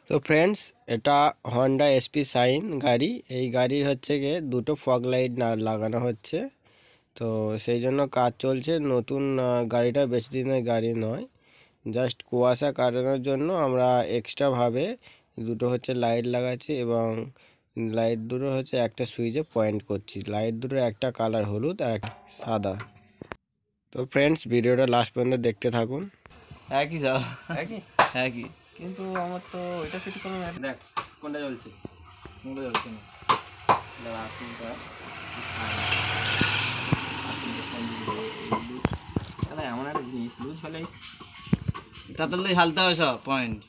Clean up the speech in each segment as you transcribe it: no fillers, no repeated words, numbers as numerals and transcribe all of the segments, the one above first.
তো ফ্রেন্ডস, এটা Honda SP shine গাড়ি। এই গাড়ির হচ্ছে গিয়ে দুটো ফগ লাইট না লাগানো হচ্ছে, তো সেই জন্য কাজ চলছে। নতুন গাড়িটা বেশি দিনের গাড়ি নয়, জাস্ট কুয়াশা কাটানোর জন্য আমরা এক্সট্রাভাবে দুটো হচ্ছে লাইট লাগাচ্ছি এবং লাইট দুটো হচ্ছে একটা সুইচে পয়েন্ট করছি। লাইট দুটোর একটা কালার হলুদ আর একটা সাদা। তো ফ্রেন্ডস, ভিডিওটা লাস্ট পর্যন্ত দেখতে থাকুন। একই যাও একই, কিন্তু আমার তো এটা ফিট করে না। দেখ কোনটা জ্বলছে, কোনটা জ্বলছে না। এমন একটা জিনিস লুজ হলেই তাড়াতাড়ি হালতে হবে সব পয়েন্ট।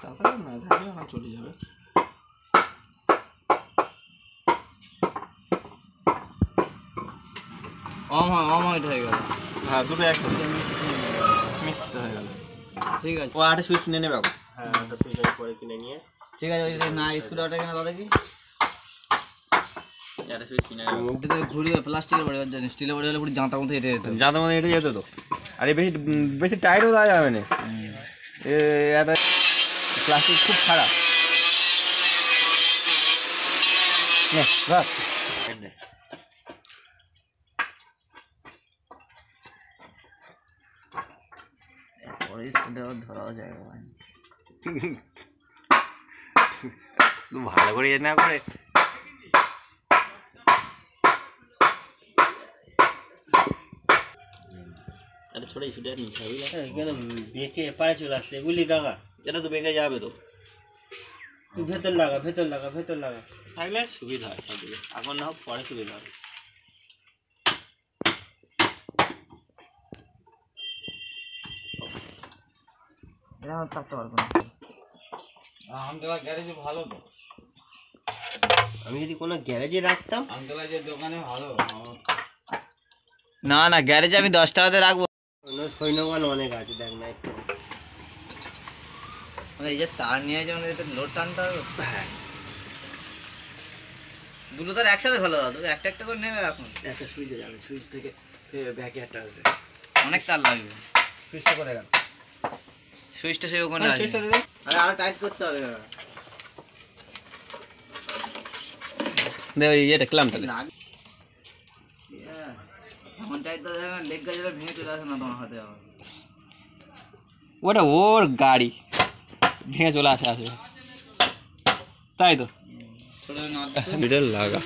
তাড়াতাড়ি না থাকলে না চলে যাবে। এটা হয়ে গেল। হ্যাঁ, দুটো একসাথে মিক্সড হয়ে গেল। ঠিক আছে, ও আরেকটা সুইচ কিনে নেবে। হ্যাঁ, একটা সুইচ আমি পরে কিনে নিয়ে। ঠিক আছে, ওই না স্ক্রুটা কিনে দাও দেখি। একটা সুইচ কিনে নেবে। মুখটা থেকে ঘুরিয়ে প্লাস্টিকের বড় জানি, স্টিলের বড় হলে পুরো জাঁতার মতো হেঁটে যেত। জাঁতার মতো হেঁটে যেত তো। আরে বেশি বেশি টাইটও দেওয়া যাবে না। এটা প্লাস্টিক খুব খারাপ। রাখ। ধরাও যায় ভালো করে না করে। আরে ছোটাই ছুটে নি এখানে বেঁকে পায়ে চলে আসছে, এগুলি কাকা। এটা তো বেঁকে যাবে তো। তুই ভেতর লাগা, ভেতর লাগা, ভেতর লাগা, থাকলে সুবিধা হয় সবদিকে। এখন না হোক পরে সুবিধা হবে। এটা আমার থাকতে পারবো না। আমতলা গ্যারেজে ভালো তো। আমি যদি কোনো গ্যারেজে রাখতাম। আমতলা যে দোকানে ভালো। না না, গ্যারেজে আমি 10 টাকাতে রাখবো। সৈন্যবান অনেক আছে, দেখ না একটু। এই যে তার নিয়ে যেমন লোড টানতে হবে। হ্যাঁ, দুটো তার একসাথে ভালো দাদু, একটা একটা করে নেবে। এখন একটা সুইচে যাবে, সুইচ থেকে ব্যাকে একটা আসবে। অনেক তার লাগবে। সুইচটা করে গেল, সুইচটা সেই ওখানে আছে। সুইচটা দিদি, আরে আর টাইট করতে হবে। দে এটা ক্লাম তাহলে এখন টাইট দাও। লেগ গাজরা ভেঙে চলে আসে না তোমার হাতে। আবার ওটা ওর গাড়ি ভেঙে চলে আসে তাই তো। বিড়াল লাগা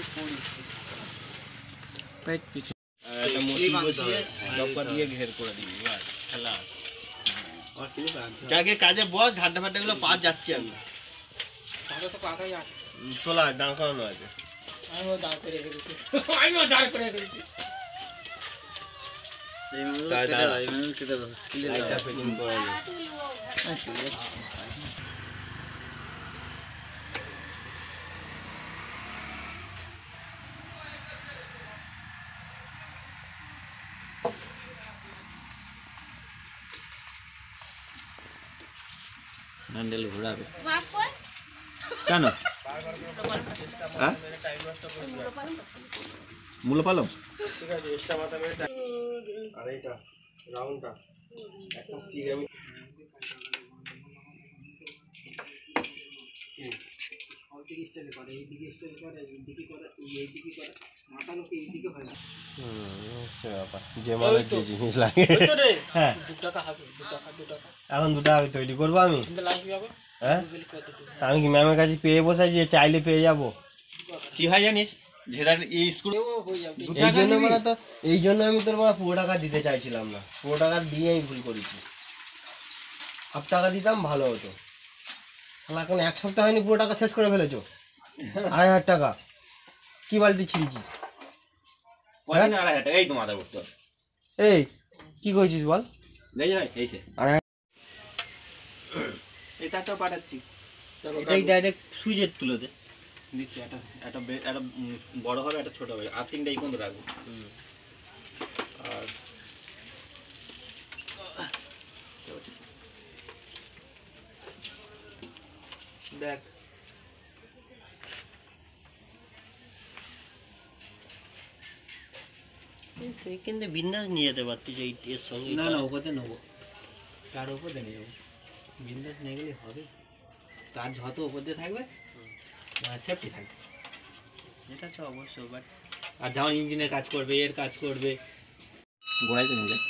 যাকে কাজে বস, ঘাটটা ফাটটা গুলো পা যাচ্ছে। আমি তোলা দাঁড় করানো আছে। হ্যান্ডেল ঘোরাবে কেন? মূলো পালং ঠিক আছে, এক্সট্রা মাথা মেরে। আর এইটা রাউন্ডটা একটা স্টিক আমি জিনিস লাগে। হ্যাঁ, এখন 2 টাকা তৈরি করবো আমি। হ্যাঁ, আমি কি ম্যামের কাছে পেয়ে বসাই, যে চাইলে পেয়ে যাবো। কি হয় জানিস, এই জন্য আমি তোর 15 টাকা দিতে চাইছিলাম না। 15 টাকা দিয়ে আমি ভুল করেছি। হাফ টাকা দিতাম ভালো হতো। এখন 1 সপ্তাহ হয়নি, 15 টাকা শেষ করে ফেলেছো। 2500 টাকা কি বালতি ছিঁড়েছিস? এই তো মাথা করতে এই কি কইছিস বল? এই তারটাও পাঠাচ্ছি। এটাই ডাইরেক্ট সুইচে তুলে দে। দিচ্ছি। একটা বড় হবে, একটা ছোট হবে। আর 3টা এই পর্যন্ত রাখবো। আর দেখ, তুই কিন্তু বিন্দাস নিয়ে যেতে পারতিস এর সঙ্গে। না না, ওখানে নেবো। তার উপর দিয়ে নিয়ে যাবো, বিন্দাস নিয়ে গেলে হবে। তার যত উপর দিয়ে থাকবে সেফটি থাকবে, সেটা তো অবশ্য। বাট আর যখন ইঞ্জিনের কাজ করবে, এর কাজ করবে, গোড়াই তো নিয়ে যায়।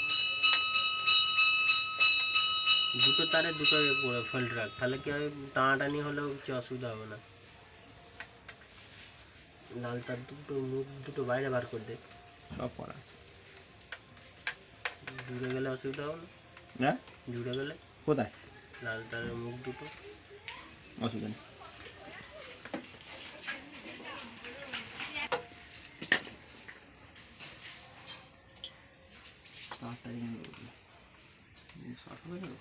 দুটো তারে দুটো ফল্ট রাখ, তাহলে কি হবে, টানাটানি হলেও কিছু অসুবিধা হবে না। লাল তার দুটো মুখ দুটো বাইরে বার করে দে, সব করা জুড়ে গেলে অসুবিধা হবে না। জুড়ে গেলে কোথায় লাল তারের মুখ দুটো অসুবিধা নেই। তাড়াতাড়ি শর্ট হয়ে গেল,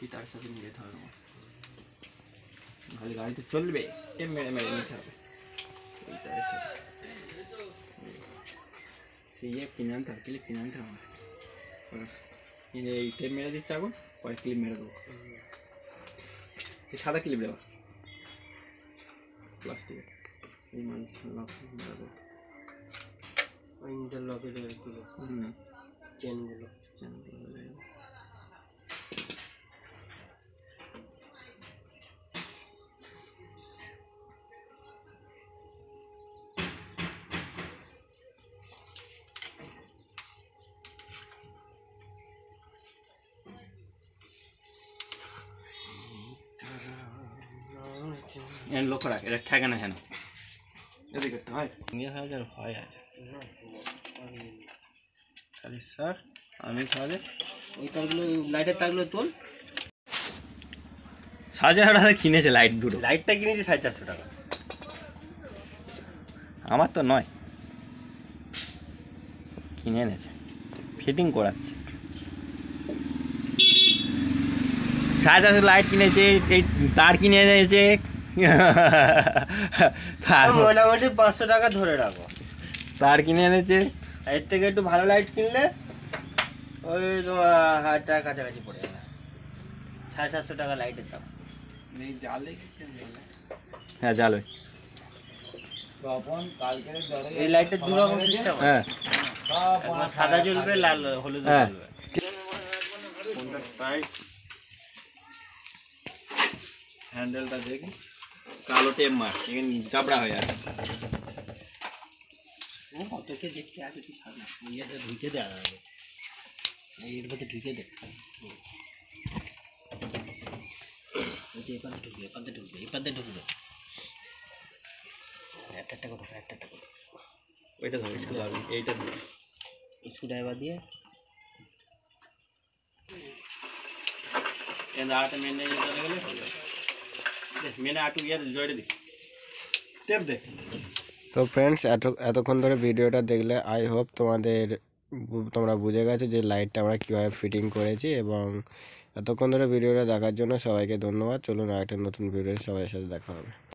এই তার সাথে নিয়ে যেতে হবে আমার। খালি গাড়িতে চলবে, মেরে মেরে নিতে হবে এই তারের সাথে। সেই কিনে আনতে হবে, ক্লিপ কিনে আনতে হবে। এই টেপ মেরে দিচ্ছে এখন, পরে ক্লিপ মেরে দেবো। এই সাদা ক্লিপ দেবো, প্লাস্টিকের এই মানুষ লক মেরে দেবো। ইন্টারলকের চেনগুলো লক্ষ্য রাখ, এটা ঠেকে না কেন, এদিকে হয় ভয় আছে খালি। স্যার আমি তাহলে ওই তারগুলো, লাইটের তারগুলো তোল। 4,500 টাকা কিনেছে লাইট দুটো। লাইটটা কিনেছি 450 টাকা, আমার তো নয়, কিনে এনেছে, ফিটিং করাচ্ছে। 4,500 লাইট কিনেছে, এই তার কিনে এনেছে। তার মোটামুটি 500 টাকা ধরে রাখো, তার কিনে এনেছে। এর থেকে একটু ভালো লাইট কিনলে ওই তোমার 1000 টাকা কাছাকাছি পড়ে যাবে। 750 টাকা লাইটের দাম। এই জালে হ্যাঁ জালে এই লাইটের দু রকম সিস্টেম। হ্যাঁ, সাদা জ্বলবে, লাল হলুদ জ্বলবে। কোনটা টাইট, হ্যান্ডেলটা দেখি কালো টেপ মার, এখানে চাপড়া হয়ে আছে। ও কতকে দেখতে আছে, তুই সামনে ইয়েটা ঢুকে দে, আগে এর মধ্যে ঢুকে দে। এপারে ঢুকবে, এপারে ঢুকবে, এপারে ঢুকবে। একটা করে, একটা করে ওইটা ধর, স্ক্রু ড্রাইভার এইটা ধর, স্ক্রু ড্রাইভার দিয়ে আড়াতে মেনে চলে গেলে মেনে আটু গিয়ে জড়ে দিই, টেপ দে। তো ফ্রেন্ডস, এতক্ষণ ধরে ভিডিওটা দেখলে আই হোপ তোমরা বুঝে গেছো যে লাইটটা আমরা কীভাবে ফিটিং করেছি। এবং এতক্ষণ ধরে ভিডিওটা দেখার জন্য সবাইকে ধন্যবাদ। চলুন আরেকটা নতুন ভিডিওর সবাই সাথে দেখা হবে।